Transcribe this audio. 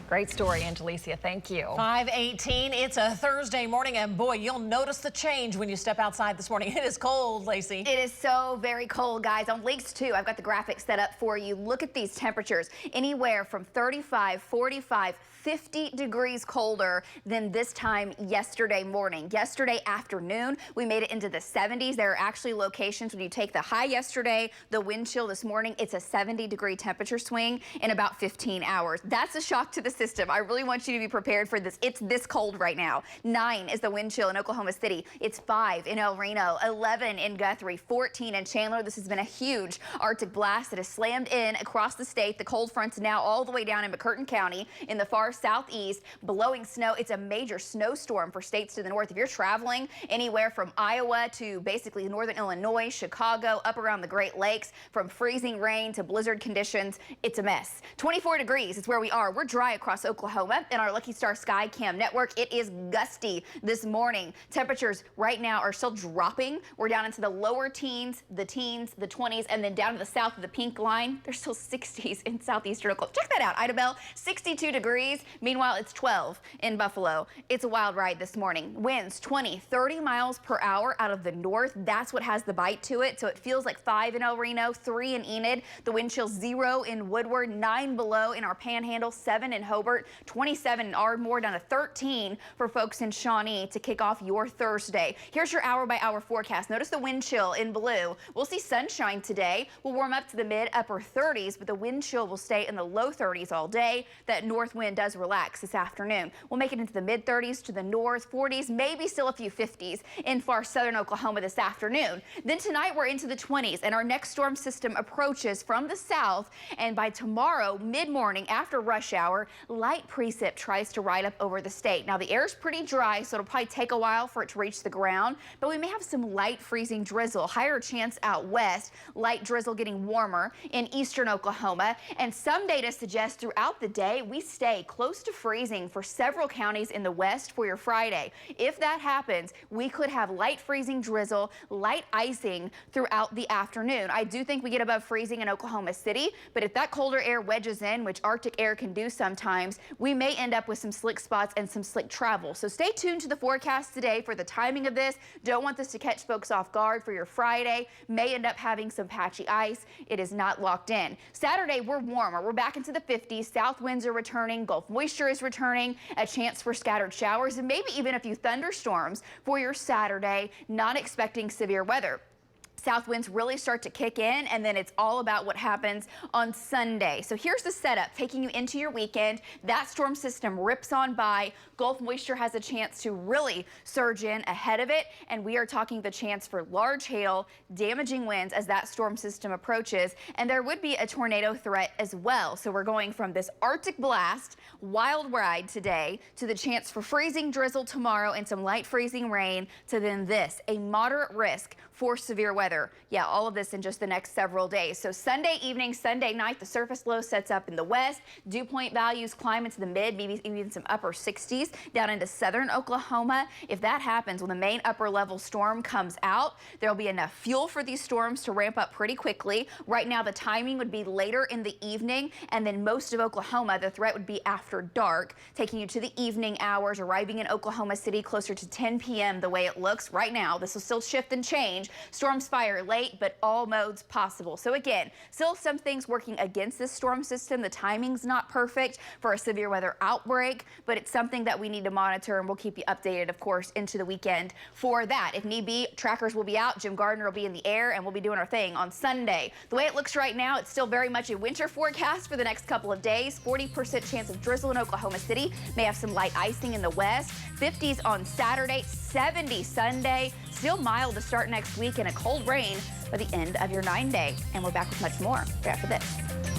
Great story, Angelicia. Thank you. 5:18. It's a Thursday morning, and boy, you'll notice the change when you step outside this morning. It is cold, Lacey. It is so very cold, guys. On Lakes 2, I've got the graphics set up for you. Look at these temperatures. Anywhere from 35, 45, 50 degrees colder than this time yesterday morning. Yesterday afternoon, we made it into the 70s. There are actually locations when you take the high yesterday, the wind chill this morning, it's a 70-degree temperature swing in about 15 hours. That's a shock to the system. I really want you to be prepared for this. It's this cold right now. 9 is the wind chill in Oklahoma City. It's 5 in El Reno, 11 in Guthrie, 14 in Chandler. This has been a huge Arctic blast that has slammed in across the state. The cold front's now all the way down in McCurtain County in the far southeast, blowing snow. It's a major snowstorm for states to the north. If you're traveling anywhere from Iowa to basically northern Illinois, Chicago, up around the Great Lakes, from freezing rain to blizzard conditions, it's a mess. 24 degrees is where we are. We're dry across Oklahoma in our Lucky Star Sky Cam network. It is gusty this morning. Temperatures right now are still dropping. We're down into the lower teens, the 20s, and then down to the south of the pink line. There's still 60s in southeastern Oklahoma. Check that out, Idabel, 62 degrees. Meanwhile, it's 12 in Buffalo. It's a wild ride this morning. Winds 20, 30 miles per hour out of the north. That's what has the bite to it. So it feels like 5 in El Reno, 3 in Enid. The wind chill 0 in Woodward, 9 below in our Panhandle, 7 in Hobart, 27 in Ardmore, down to 13 for folks in Shawnee to kick off your Thursday. Here's your hour-by-hour forecast. Notice the wind chill in blue. We'll see sunshine today. We'll warm up to the mid-upper 30s, but the wind chill will stay in the low 30s all day. That north wind does relax this afternoon. We'll make it into the mid-30s to the north, 40s, maybe still a few 50s in far southern Oklahoma this afternoon. Then tonight we're into the 20s, and our next storm system approaches from the south, and by tomorrow, mid-morning after rush hour, light precip tries to ride up over the state. Now, the air is pretty dry, so it'll probably take a while for it to reach the ground, but we may have some light freezing drizzle, higher chance out west, light drizzle getting warmer in eastern Oklahoma, and some data suggests throughout the day we stay close to freezing for several counties in the west for your Friday. If that happens, we could have light freezing drizzle, light icing throughout the afternoon. I do think we get above freezing in Oklahoma City, but if that colder air wedges in, which Arctic air can do sometimes, we may end up with some slick spots and some slick travel. So stay tuned to the forecast today for the timing of this. Don't want this to catch folks off guard for your Friday. May end up having some patchy ice. It is not locked in. Saturday, we're warmer. We're back into the 50s. South winds are returning. Gulf moisture is returning. A chance for scattered showers and maybe even a few thunderstorms for your Saturday. Not expecting severe weather. South winds really start to kick in, and then it's all about what happens on Sunday. So here's the setup, taking you into your weekend. That storm system rips on by. Gulf moisture has a chance to really surge in ahead of it, and we are talking the chance for large hail, damaging winds as that storm system approaches, and there would be a tornado threat as well. So we're going from this Arctic blast, wild ride today, to the chance for freezing drizzle tomorrow and some light freezing rain, to then this, a moderate risk for severe weather. Yeah, all of this in just the next several days. So Sunday evening, Sunday night, the surface low sets up in the west. Dew point values climb into the mid, maybe even some upper 60s down into southern Oklahoma. If that happens, when the main upper level storm comes out, there'll be enough fuel for these storms to ramp up pretty quickly. Right now, the timing would be later in the evening, and then most of Oklahoma, the threat would be after dark, taking you to the evening hours, arriving in Oklahoma City closer to 10 p.m. the way it looks right now. This will still shift and change. Storms fire late, but all modes possible. So again, still some things working against this storm system. The timing's not perfect for a severe weather outbreak, but it's something that we need to monitor, and we'll keep you updated, of course, into the weekend for that. If need be, trackers will be out, Jim Gardner will be in the air, and we'll be doing our thing on Sunday. The way it looks right now, it's still very much a winter forecast for the next couple of days. 40% chance of drizzle in Oklahoma City. May have some light icing in the west. 50s on Saturday, 70 Sunday. Still mild to start next week, and a cold rain by the end of your 9-day. And we're back with much more right after this.